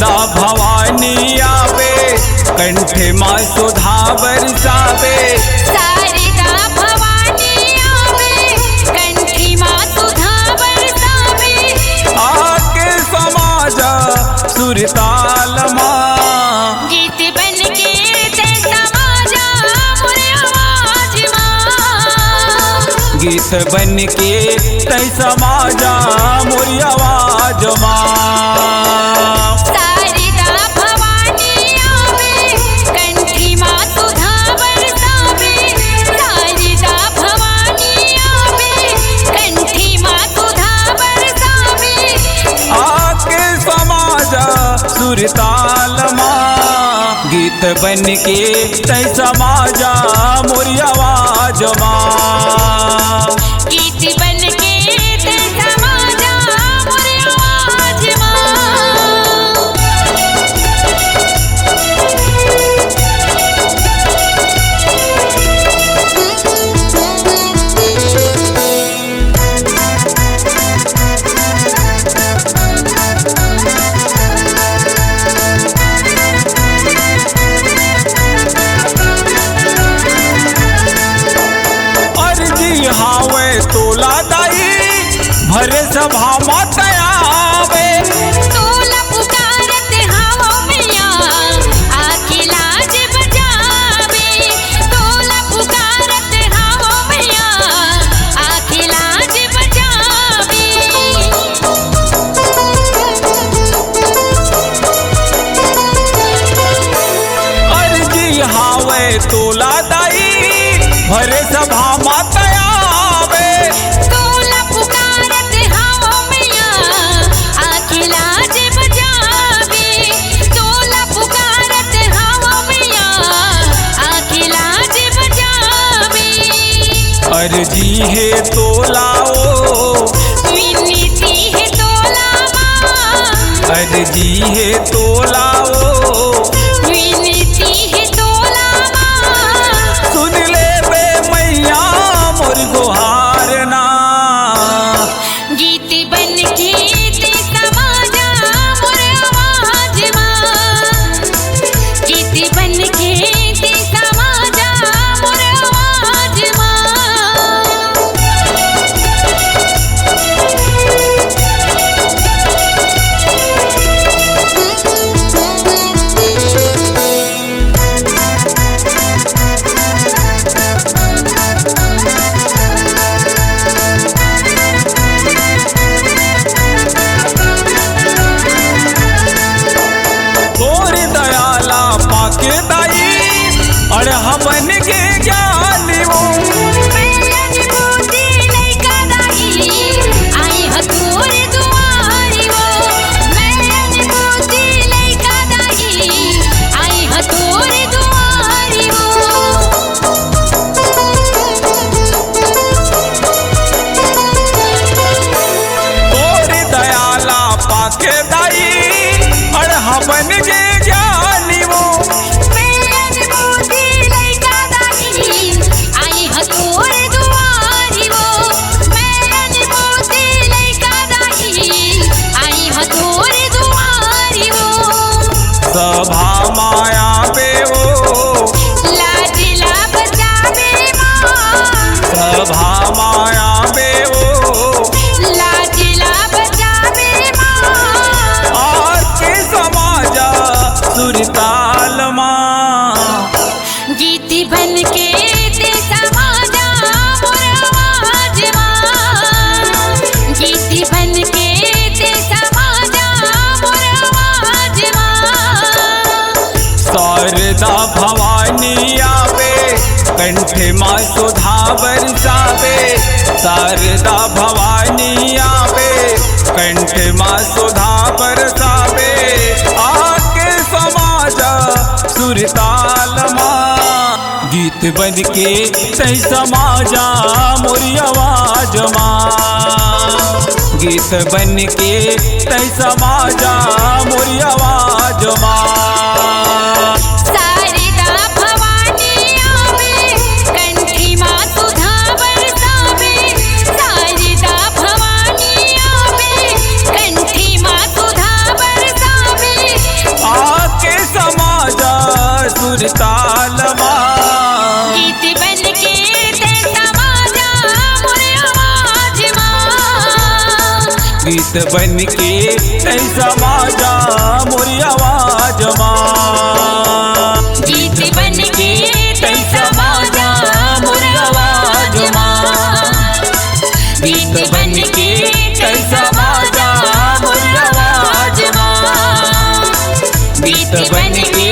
शारदा भवानी आवे, कंठे माँ सुधा बरसावे। शारदा भवानी आवे, कंठी माँ सुधा बरसावे। आके समाजा सुरताल माँ, गीत बन के ते समाजा मोरे आवाज माँ। गीत बन के तै समाजा मोरी आवाज माँ। शारदा भवानी आवे, कंठी माँ सुधा बरसावे। शारदा भवानी आवे, कंठी माँ सुधा बरसावे। आके समाजा सुरताल माँ, गीत बन के तै समाजा मोरी आवाज माँ। गीत बन के ते समाजा मोरे आवाज माँ। अर्जी हावे तोला दाई, भरे सभा मत आवे। तोला पुकारत हावो मैया, आके लाज बजावे। तोला पुकारत हावो मैया, आके लाज बजावे। अर्जी हावे तोला दाई, भरे सभा मत आवे। तोला पुकारत हावो मैया, आके लाज बजावे। तोला पुकारत हावो मैया, आके लाज बजावे। अर्जी है तोलाओ, विनती है तोला माँ। अर्जी है तोलाओ, विनती है तोला माँ। सुन ले बे मैया मोर गुहार ना। गीत बन के ते समाजा मोरे आवाज माँ। गीत बन के ते समाजा मोरे आवाज माँ। तोर दयाला पाके दाई, अड़हा बन के ज्ञानी वो। मैं अनुभूति लइका दाई, आई ह तोरे दुआरी वो। मैं अनुभूति लइका दाई, आई ह तोरे दुआरी वो। तोर दयाला पाके दाई, अड़हा बन के ज्ञानी वो। मैं अनुभूति लइका दाई, आई ह तोरे दुआरी वो। मैं अनुभूति लइका दाई, आई ह तोरे दुआरी वो। सभा माया पे वो, लाडला बजावे माँ। सभा माया पे वो। लाडला बजावे माँ। आके समाजा सुरताल माँ, गीत बन के ते समाजा मोर आवाज माँ। गीत बन के ते समाजा मोर आवाज माँ। शारदा भवानी आवे, कंठे माँ सुधा बरसावे। शारदा भवानी आवे, कंठे माँ सुधा बरसावे। आके समाजा सुरताल माँ, गीत बन के तै समाजा मोरी आवाज माँ। गीत बन के तै समाजा मोरी आवाज माँ। शारदा भवानी आवे, कंठी माँ सुधा बरसावे। शारदा भवानी आवे, कंठी माँ सुधा बरसावे। सुरताल माँ। गीत बन के ते समाजा मोरे आवाज माँ। गीत बन के ऐसा माजा मोरी आवाज माँ। गीत बन के ऐसा माजा मोरी आवाज माँ। गीत बन के ऐसा माजा मोरी आवाज माँ। गीत बन के